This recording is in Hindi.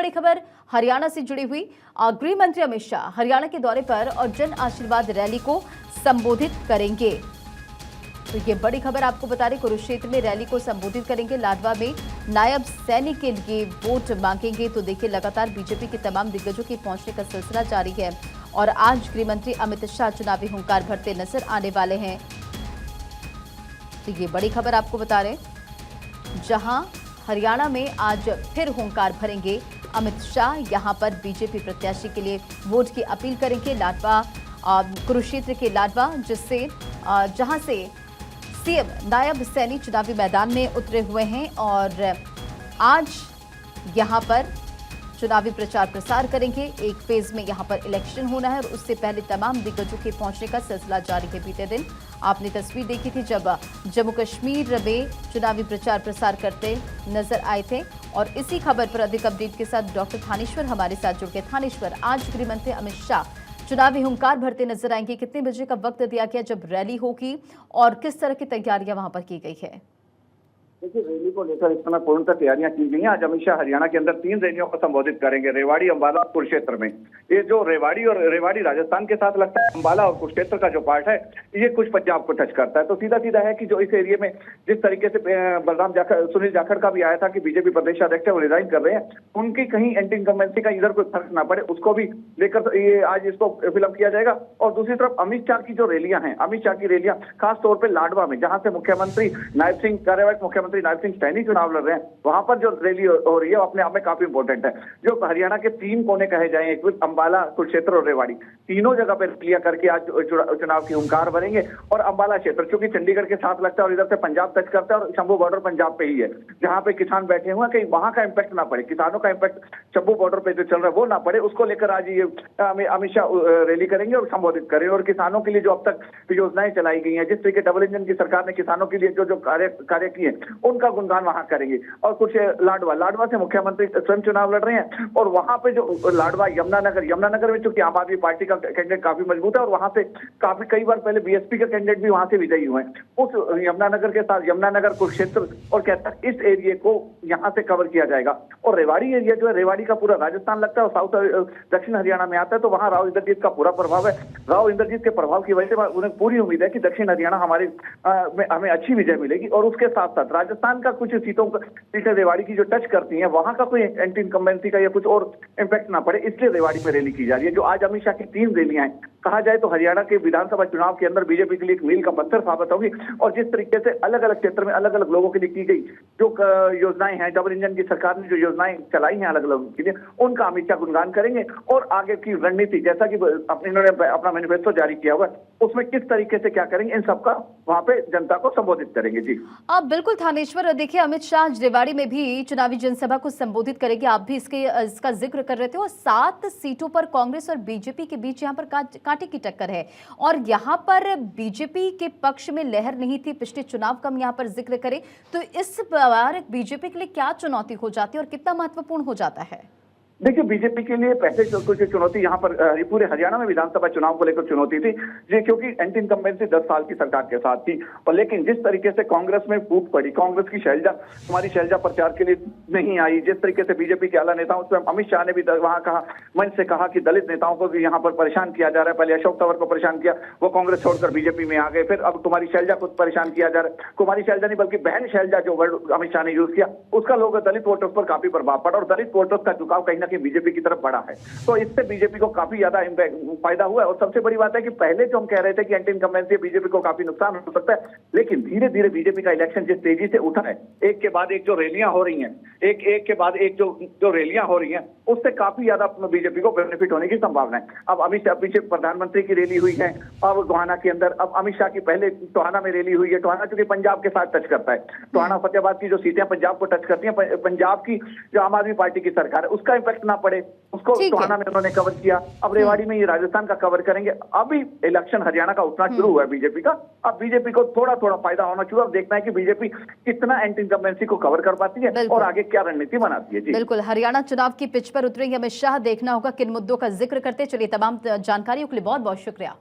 बड़ी खबर हरियाणा से जुड़ी हुई। गृह मंत्री अमित शाह हरियाणा के दौरे पर और जन आशीर्वाद रैली को संबोधित करेंगे। तो ये बड़ी खबर आपको बता रहे, कुरुक्षेत्र में रैली को संबोधित करेंगे। लाडवा में नायब सैनिक के लिए वोट मांगेंगे। तो देखिए, लगातार बीजेपी के तमाम दिग्गजों के पहुंचने का सिलसिला जारी है और आज गृह मंत्री अमित शाह चुनावी हुंकार भरते नजर आने वाले हैं। तो ये बड़ी खबर आपको बता रहे, जहां हरियाणा में आज फिर हुंकार भरेंगे अमित शाह। यहां पर बीजेपी प्रत्याशी के लिए वोट की अपील करेंगे। लाडवा कुरुक्षेत्र के लाडवा, जिससे जहां से सीएम नायब सैनिक चुनावी मैदान में उतरे हुए हैं और आज यहां पर चुनावी प्रचार प्रसार करेंगे। एक फेज में यहां पर इलेक्शन होना है और उससे पहले तमाम दिग्गजों के पहुंचने का सिलसिला जारी है। बीते दिन आपने तस्वीर देखी थी जब जम्मू कश्मीर में चुनावी प्रचार प्रसार करते नजर आए थे। और इसी खबर पर अधिक अपडेट के साथ डॉक्टर थानेश्वर हमारे साथ जुड़ गए। थानेश्वर, आज गृह मंत्री अमित शाह चुनावी हुंकार भरते नजर आएंगे। कितने बजे का वक्त दिया गया जब रैली होगी और किस तरह की तैयारियां वहां पर की गई है? देखिए, रैली को लेकर इस समय पूर्णतः तैयारियां की गई हैं। आज अमित शाह हरियाणा के अंदर 3 रैलियों को संबोधित करेंगे, रेवाड़ी, अंबाला और कुरुक्षेत्र में। ये जो रेवाड़ी राजस्थान के साथ लगता है, अंबाला और कुरुक्षेत्र का जो पार्ट है ये कुछ पंजाब को टच करता है। तो सीधा सीधा है कि जो इस एरिया में जिस तरीके से सुनील जाखड़ का भी आया था कि बीजेपी प्रदेश अध्यक्ष है वो रिजाइन कर रहे हैं, उनकी कहीं एंटी इनकम्बेंसी का इधर कोई फर्क ना पड़े, उसको भी लेकर ये आज इसको फिल्म किया जाएगा। और दूसरी तरफ अमित शाह की जो रैलियां हैं, अमित शाह की रैलियां खासतौर पर लाडवा में, जहां से मुख्यमंत्री नायब सिंह कार्यवाहक मुख्यमंत्री नायब सिंह सैनी चुनाव लड़ रहे हैं, वहां पर जो रैली हो रही है वो अपने आप में काफी इंपॉर्टेंट है। जो हरियाणा के 3 कोने कहे जाए, एक अंबाला, कुरुक्षेत्र और रेवाड़ी, तीनों जगह पर रैलियां करके आज चुनाव की हुंकार भरेंगे। और अंबाला क्षेत्र चूंकि चंडीगढ़ के साथ लगता है और इधर से पंजाब टच करता है और शंभू बॉर्डर पंजाब पे ही है, जहां पे किसान बैठे हुए हैं, कहीं वहां का इंपैक्ट ना पड़े, किसानों का इंपैक्ट शंभू बॉर्डर पे जो चल रहा है वो ना पड़े, उसको लेकर आज ये अमित शाह रैली करेंगे और संबोधित करेंगे। और किसानों के लिए जो अब तक योजनाएं चलाई गई हैं, जिस तरीके डबल इंजन की सरकार ने किसानों के लिए जो कार्य किए, उनका गुणगान वहां करेंगे। और कुछ लाडवा से मुख्यमंत्री स्वयं चुनाव लड़ रहे हैं और वहां पे जो लाडवा यमुनानगर में चूंकि आम आदमी पार्टी का कैंडिडेट काफी मजबूत है और वहां से काफी कई बार पहले बीएसपी का कैंडिडेट भी वहां से विजयी हुए हैं। उस यमुनानगर के साथ यमुनानगर, कुरुक्षेत्र और कहता है इस एरिया को यहां से कवर किया जाएगा। और रेवाड़ी एरिया जो है, रेवाड़ी का पूरा राजस्थान लगता है और साउथ दक्षिण हरियाणा में आता है, तो वहां राव इंद्रजीत का पूरा प्रभाव है। राव इंद्रजीत के प्रभाव की वजह से उन्हें पूरी उम्मीद है कि दक्षिण हरियाणा हमें अच्छी विजय मिलेगी। और उसके साथ साथ राजस्थान का कुछ सीटें रेवाड़ी की जो टच करती हैं, वहां का कोई एंटी इनकम्बेंसी का या कुछ और इंपैक्ट ना पड़े, इसलिए रेवाड़ी में रैली की जा रही है। जो आज अमित शाह की 3 रैलियां हैं, कहा जाए तो हरियाणा के विधानसभा चुनाव के अंदर बीजेपी के लिए एक मील का पत्थर साबित होगी। और जिस तरीके से अलग अलग क्षेत्र में अलग अलग लोगों के लिए की गई जो योजनाएं हैं, डबल इंजन की सरकार ने जो योजनाएं चलाई हैं अलग अलग के लिए, उनका अमित शाह गुणगान करेंगे। और आगे की रणनीति, जैसा कि इन्होंने अपना मैनिफेस्टो जारी किया हुआ है, उसमें किस तरीके से क्या करेंगे, इन सबका वहां पे जनता को संबोधित करेंगे। जी बिल्कुल थानेश्वर, देखिए अमित शाह रेवाड़ी में भी चुनावी जनसभा को संबोधित करेंगे। आप भी इसका जिक्र कर रहे थे और 7 सीटों पर कांग्रेस और बीजेपी के बीच यहां पर कांटे की टक्कर है और यहां पर बीजेपी के पक्ष में लहर नहीं थी। पिछले चुनाव का हम यहां पर जिक्र करें तो इस बार बीजेपी के लिए क्या चुनौती हो जाती है और कितना महत्वपूर्ण हो जाता है? देखिए, बीजेपी के लिए पहले कुछ चुनौती यहाँ पर पूरे हरियाणा में विधानसभा चुनाव को लेकर चुनौती थी, ये क्योंकि एंटी इनकम्बेंसी 10 साल की सरकार के साथ थी। और लेकिन जिस तरीके से कांग्रेस में फूट पड़ी, कांग्रेस की हमारी शैलजा प्रचार के लिए नहीं आई, जिस तरीके से बीजेपी के आला नेताओं से अमित शाह ने भी वहां कहा, मंच से कहा कि दलित नेताओं को भी यहाँ पर परेशान किया जा रहा है। पहले अशोक तंवर को परेशान किया, वो कांग्रेस छोड़कर बीजेपी में आ गए, फिर अब कुमारी शैलजा को परेशान किया जा रहा है। कुमारी शैलजा नहीं बल्कि बहन शैलजा जो वर्ड अमित शाह ने यूज किया, उसका लोग दलित वोटर्स पर काफी प्रभाव पड़ा और दलित वोटर्स का झुकाव कहीं ना कहीं बीजेपी की तरफ है। तो इससे बीजेपी को काफी ज्यादा फायदा हुआ है। और सबसे बड़ी बात है कि पहले जो हम कह रहे थे कि एंटी इनकम्बेंसी बीजेपी को काफी नुकसान हो सकता है, लेकिन धीरे धीरे बीजेपी का इलेक्शन जिस तेजी से उठा है, एक के बाद एक जो रैलियां हो रही हैं, एक के बाद एक जो रैलियां हो रही हैं, उससे काफी ज्यादा बीजेपी को बेनिफिट होने की संभावना है। अब अमित शाह पीछे प्रधानमंत्री की रैली हुई है, अब टोहाना के अंदर, अब अमित शाह की पहले टोहाना में रैली हुई है। टोहाना क्योंकि पंजाब के साथ टच करता है, टोहाना फतेहाबाद की जो सीटें पंजाब को टच करती हैं, पंजाब की जो आम आदमी पार्टी की सरकार है उसका इंपैक्ट ना पड़े, उसको टोहाना में उन्होंने कवर किया। अब रेवाड़ी में ये राजस्थान का कवर करेंगे। अभी इलेक्शन हरियाणा का उठना शुरू हुआ है बीजेपी का, अब बीजेपी को थोड़ा थोड़ा फायदा होना शुरू। अब देखना है कि बीजेपी कितना एंटी इनकम्बेंसी को कवर कर पाती है और आगे क्या रणनीति बनाती है। जी बिल्कुल, हरियाणा चुनाव की पिच पर उतरेंगे अमित शाह, देखना होगा किन मुद्दों का जिक्र करते। चलिए, तमाम जानकारियों के लिए बहुत बहुत शुक्रिया।